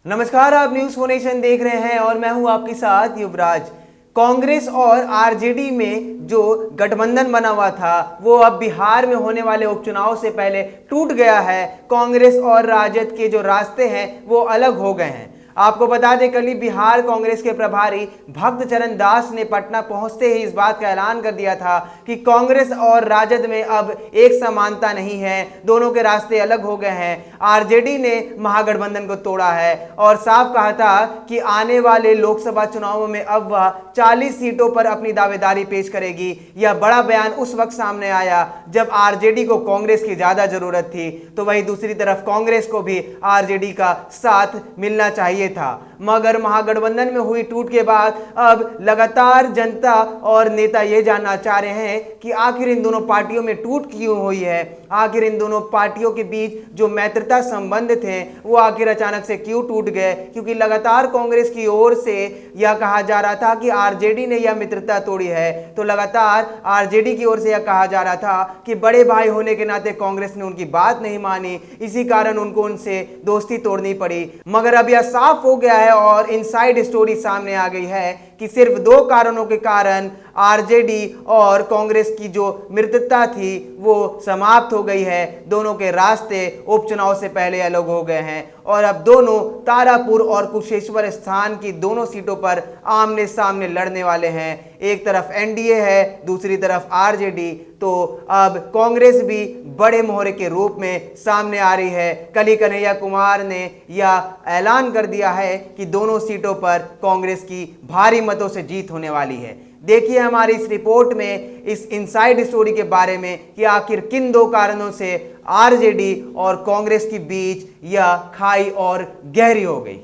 नमस्कार, आप news for nation देख रहे हैं और मैं हूं आपके साथ युवराज। कांग्रेस और आरजेडी में जो गठबंधन बना हुआ था वो अब बिहार में होने वाले उपचुनाव से पहले टूट गया है। कांग्रेस और राजद के जो रास्ते हैं वो अलग हो गए हैं। आपको बता दें, कल ही बिहार कांग्रेस के प्रभारी भक्त चरण दास ने पटना पहुंचते ही इस बात का ऐलान कर दिया था कि कांग्रेस और राजद में अब एक समानता नहीं है, दोनों के रास्ते अलग हो गए हैं। आरजेडी ने महागठबंधन को तोड़ा है और साफ कहा था कि आने वाले लोकसभा चुनावों में अब वह 40 सीटों पर अपनी दावेदारी पेश करेगी। यह बड़ा बयान उस वक्त सामने आया जब आरजेडी को कांग्रेस की ज्यादा जरूरत थी, तो वहीं दूसरी तरफ कांग्रेस को भी आरजेडी का साथ मिलना चाहिए था। मगर महागठबंधन में हुई टूट के बाद अब लगातार जनता और नेता यह जानना चाह रहे हैं कि आखिर इन दोनों पार्टियों में टूट क्यों हुई है, आखिर इन दोनों पार्टियों के बीच जो मैत्रिता संबंध थे वो आखिर अचानक से क्यों टूट गए। क्योंकि लगातार कांग्रेस की ओर से यह कहा जा रहा था कि आरजेडी ने यह मित्रता तोड़ी है, तो लगातार आरजेडी की ओर से यह कहा जा रहा था कि बड़े भाई होने के नाते कांग्रेस ने उनकी बात नहीं मानी, इसी कारण उनको उनसे दोस्ती तोड़नी पड़ी। मगर अब यह साफ हो गया है और इनसाइड स्टोरी सामने आ गई है कि सिर्फ दो कारणों के कारण आरजेडी और कांग्रेस की जो मित्रता थी वो समाप्त हो गई है। दोनों के रास्ते उपचुनाव से पहले अलग हो गए हैं और अब दोनों तारापुर और कुशेश्वर स्थान की दोनों सीटों पर आमने सामने लड़ने वाले हैं। एक तरफ एनडीए है, दूसरी तरफ आरजेडी। तो अब कांग्रेस भी बड़े मोहरे के रूप में सामने आ रही है। कल ही कन्हैया कुमार ने यह ऐलान कर दिया है कि दोनों सीटों पर कांग्रेस की भारी मतों से जीत होने वाली है। देखिए हमारी इस रिपोर्ट में इस इनसाइड स्टोरी के बारे में कि आखिर किन दो कारणों से आरजेडी और कांग्रेस के बीच यह खाई और गहरी हो गई।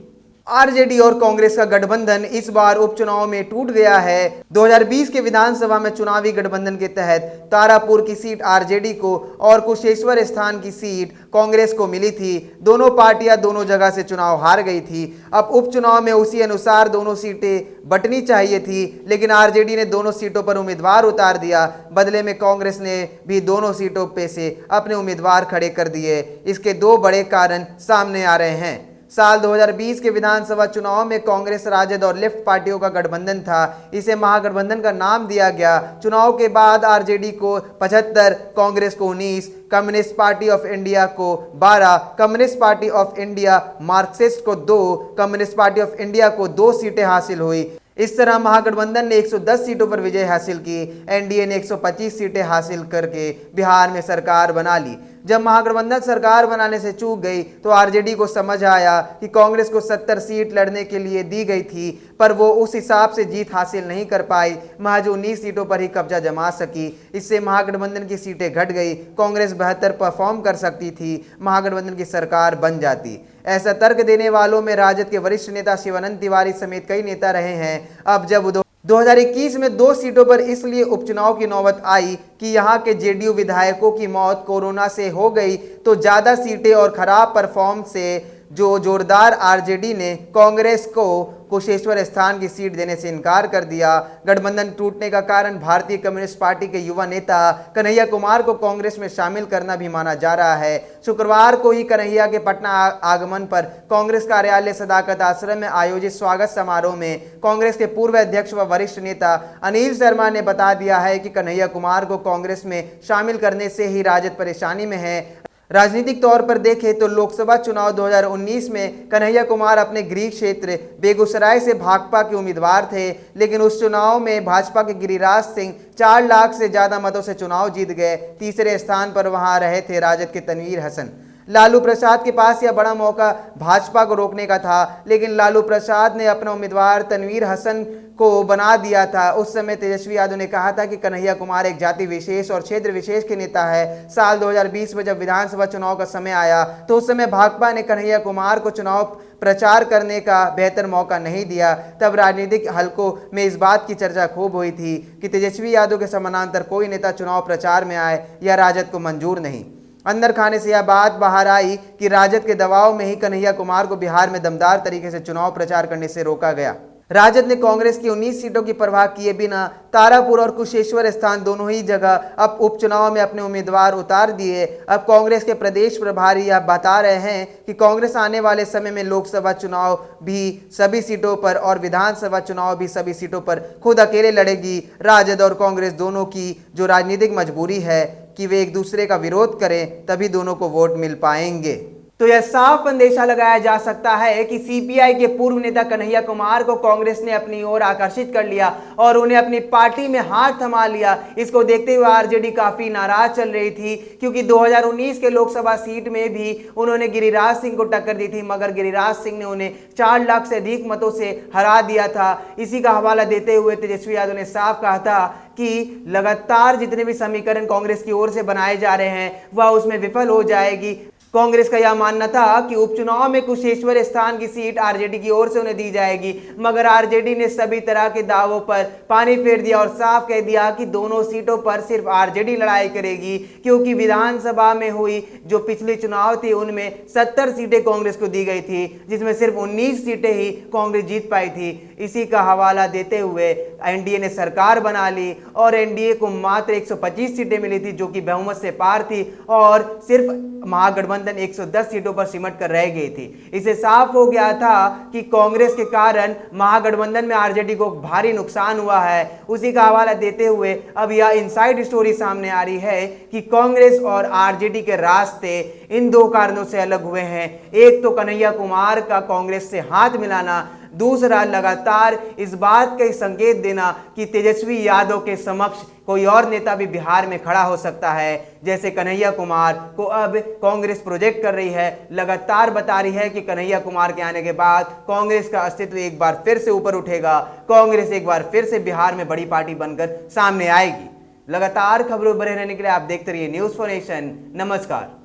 आरजेडी और कांग्रेस का गठबंधन इस बार उपचुनाव में टूट गया है। 2020 के विधानसभा में चुनावी गठबंधन के तहत तारापुर की सीट आरजेडी को और कुशेश्वर स्थान की सीट कांग्रेस को मिली थी। दोनों पार्टियां दोनों जगह से चुनाव हार गई थी। अब उपचुनाव में उसी अनुसार दोनों सीटें बंटनी चाहिए थी, लेकिन आरजेडी ने दोनों सीटों पर उम्मीदवार उतार दिया। बदले में कांग्रेस ने भी दोनों सीटों पे से अपने उम्मीदवार खड़े कर दिए। इसके दो बड़े कारण सामने आ रहे हैं। साल 2020 के विधानसभा चुनाव में कांग्रेस, राजद और लेफ्ट पार्टियों का गठबंधन था। इसे महागठबंधन का नाम दिया गया। चुनाव के बाद आरजेडी को 75, कांग्रेस को 19, कम्युनिस्ट पार्टी ऑफ इंडिया को 12, communist party of India Marxist को 2, कम्युनिस्ट पार्टी ऑफ इंडिया को 2 सीटें हासिल हुई। इस तरह महागठबंधन ने 110 सीटों पर विजय हासिल की। एनडीए ने 125 सीटें हासिल करके बिहार में सरकार बना ली। जब महागठबंधन सरकार बनाने से चूक गई तो आरजेडी को समझ आया कि कांग्रेस को 70 सीट लड़ने के लिए दी गई थी, पर वो उस हिसाब से जीत हासिल नहीं कर पाई। महज 19 सीटों पर ही कब्जा जमा सकी। इससे महागठबंधन की सीटें घट गई। कांग्रेस बेहतर परफॉर्म कर सकती थी, महागठबंधन की सरकार बन जाती। ऐसा तर्क देने वालों में राजद के वरिष्ठ नेता शिवानंद तिवारी समेत कई नेता रहे हैं। अब जब 2021 में 2 सीटों पर इसलिए उपचुनाव की नौबत आई कि यहां के जेडीयू विधायकों की मौत कोरोना से हो गई, तो ज्यादा सीटें और खराब परफॉर्म से जो जोरदार आरजेडी ने कांग्रेस को कुशेश्वर स्थान की सीट देने से इनकार कर दिया। गठबंधन टूटने का कारण भारतीय कम्युनिस्ट पार्टी के युवा नेता कन्हैया कुमार को कांग्रेस में शामिल करना भी माना जा रहा है। शुक्रवार को ही कन्हैया के पटना आगमन पर कांग्रेस कार्यालय सदाकत आश्रम में आयोजित स्वागत समारोह में कांग्रेस के पूर्व अध्यक्ष व वरिष्ठ नेता अनिल शर्मा ने बता दिया है कि कन्हैया कुमार को कांग्रेस में शामिल करने से ही राजद परेशानी में है। राजनीतिक तौर पर देखें तो लोकसभा चुनाव 2019 में कन्हैया कुमार अपने गृह क्षेत्र बेगूसराय से भाकपा के उम्मीदवार थे, लेकिन उस चुनाव में भाजपा के गिरिराज सिंह 4 लाख से ज्यादा मतों से चुनाव जीत गए। तीसरे स्थान पर वहां रहे थे राजद के तनवीर हसन। लालू प्रसाद के पास यह बड़ा मौका भाजपा को रोकने का था, लेकिन लालू प्रसाद ने अपना उम्मीदवार तनवीर हसन को बना दिया था। उस समय तेजस्वी यादव ने कहा था कि कन्हैया कुमार एक जाति विशेष और क्षेत्र विशेष के नेता है। साल 2020 में जब विधानसभा चुनाव का समय आया तो उस समय भाकपा ने कन्हैया कुमार को चुनाव प्रचार करने का बेहतर मौका नहीं दिया। तब राजनीतिक हलकों में इस बात की चर्चा खूब हुई थी कि तेजस्वी यादव के समानांतर कोई नेता चुनाव प्रचार में आए, यह राजद को मंजूर नहीं। अंदर खाने से यह बात बाहर आई कि राजद के दबाव में ही कन्हैया कुमार को बिहार में दमदार तरीके से चुनाव प्रचार करने से रोका गया। राजद ने कांग्रेस की 19 सीटों की परवाह किए बिना तारापुर और कुशेश्वर स्थान दोनों ही जगह अब उपचुनाव में अपने उम्मीदवार उतार दिए। अब कांग्रेस के प्रदेश प्रभारी अब बता रहे हैं कि कांग्रेस आने वाले समय में लोकसभा चुनाव भी सभी सीटों पर और विधानसभा चुनाव भी सभी सीटों पर खुद अकेले लड़ेगी। राजद और कांग्रेस दोनों की जो राजनीतिक मजबूरी है कि वे एक दूसरे का विरोध करें, तभी दोनों को वोट मिल पाएंगे। तो यह साफ अंदेशा लगाया जा सकता है कि सीपीआई के पूर्व नेता कन्हैया कुमार को कांग्रेस ने अपनी ओर आकर्षित कर लिया और उन्हें अपनी पार्टी में हाथ थमा लिया। इसको देखते हुए आरजेडी काफी नाराज चल रही थी, क्योंकि 2019 के लोकसभा सीट में भी उन्होंने गिरिराज सिंह को टक्कर दी थी, मगर गिरिराज सिंह ने उन्हें 4 लाख से अधिक मतों से हरा दिया था। इसी का हवाला देते हुए तेजस्वी यादव ने साफ कहा था कि लगातार जितने भी समीकरण कांग्रेस की ओर से बनाए जा रहे हैं वह उसमें विफल हो जाएगी। कांग्रेस का यह मानना था कि उपचुनाव में कुशेश्वर स्थान की सीट आरजेडी की ओर से उन्हें दी जाएगी, मगर आरजेडी ने सभी तरह के दावों पर पानी फेर दिया और साफ कह दिया कि दोनों सीटों पर सिर्फ आरजेडी लड़ाई करेगी, क्योंकि विधानसभा में हुई जो पिछले चुनाव थे उनमें 70 सीटें कांग्रेस को दी गई थी, जिसमें सिर्फ 19 सीटें ही कांग्रेस जीत पाई थी। इसी का हवाला देते हुए एनडीए ने सरकार बना ली और एनडीए को मात्र 125 सीटें मिली थी, जो कि बहुमत से पार थी, और सिर्फ महागठबंधन 110 सीटों पर सिमट कर रह गई थी। इसे साफ हो गया था कि कांग्रेस के कारण महागठबंधन में आरजेडी को भारी नुकसान हुआ है। उसी का हवाला देते हुए अब यह इनसाइड स्टोरी सामने आ रही है कि कांग्रेस और आरजेडी के रास्ते इन 2 कारणों से अलग हुए हैं। एक तो कन्हैया कुमार का कांग्रेस से हाथ मिलाना, दूसरा लगातार इस बात का संकेत देना कि तेजस्वी यादव के समक्ष कोई और नेता भी बिहार में खड़ा हो सकता है। जैसे कन्हैया कुमार को अब कांग्रेस प्रोजेक्ट कर रही है, लगातार बता रही है कि कन्हैया कुमार के आने के बाद कांग्रेस का अस्तित्व एक बार फिर से ऊपर उठेगा, कांग्रेस एक बार फिर से बिहार में बड़ी पार्टी बनकर सामने आएगी। लगातार खबरों बने रहने के लिए आप देखते रहिए न्यूज़4नेशन। नमस्कार।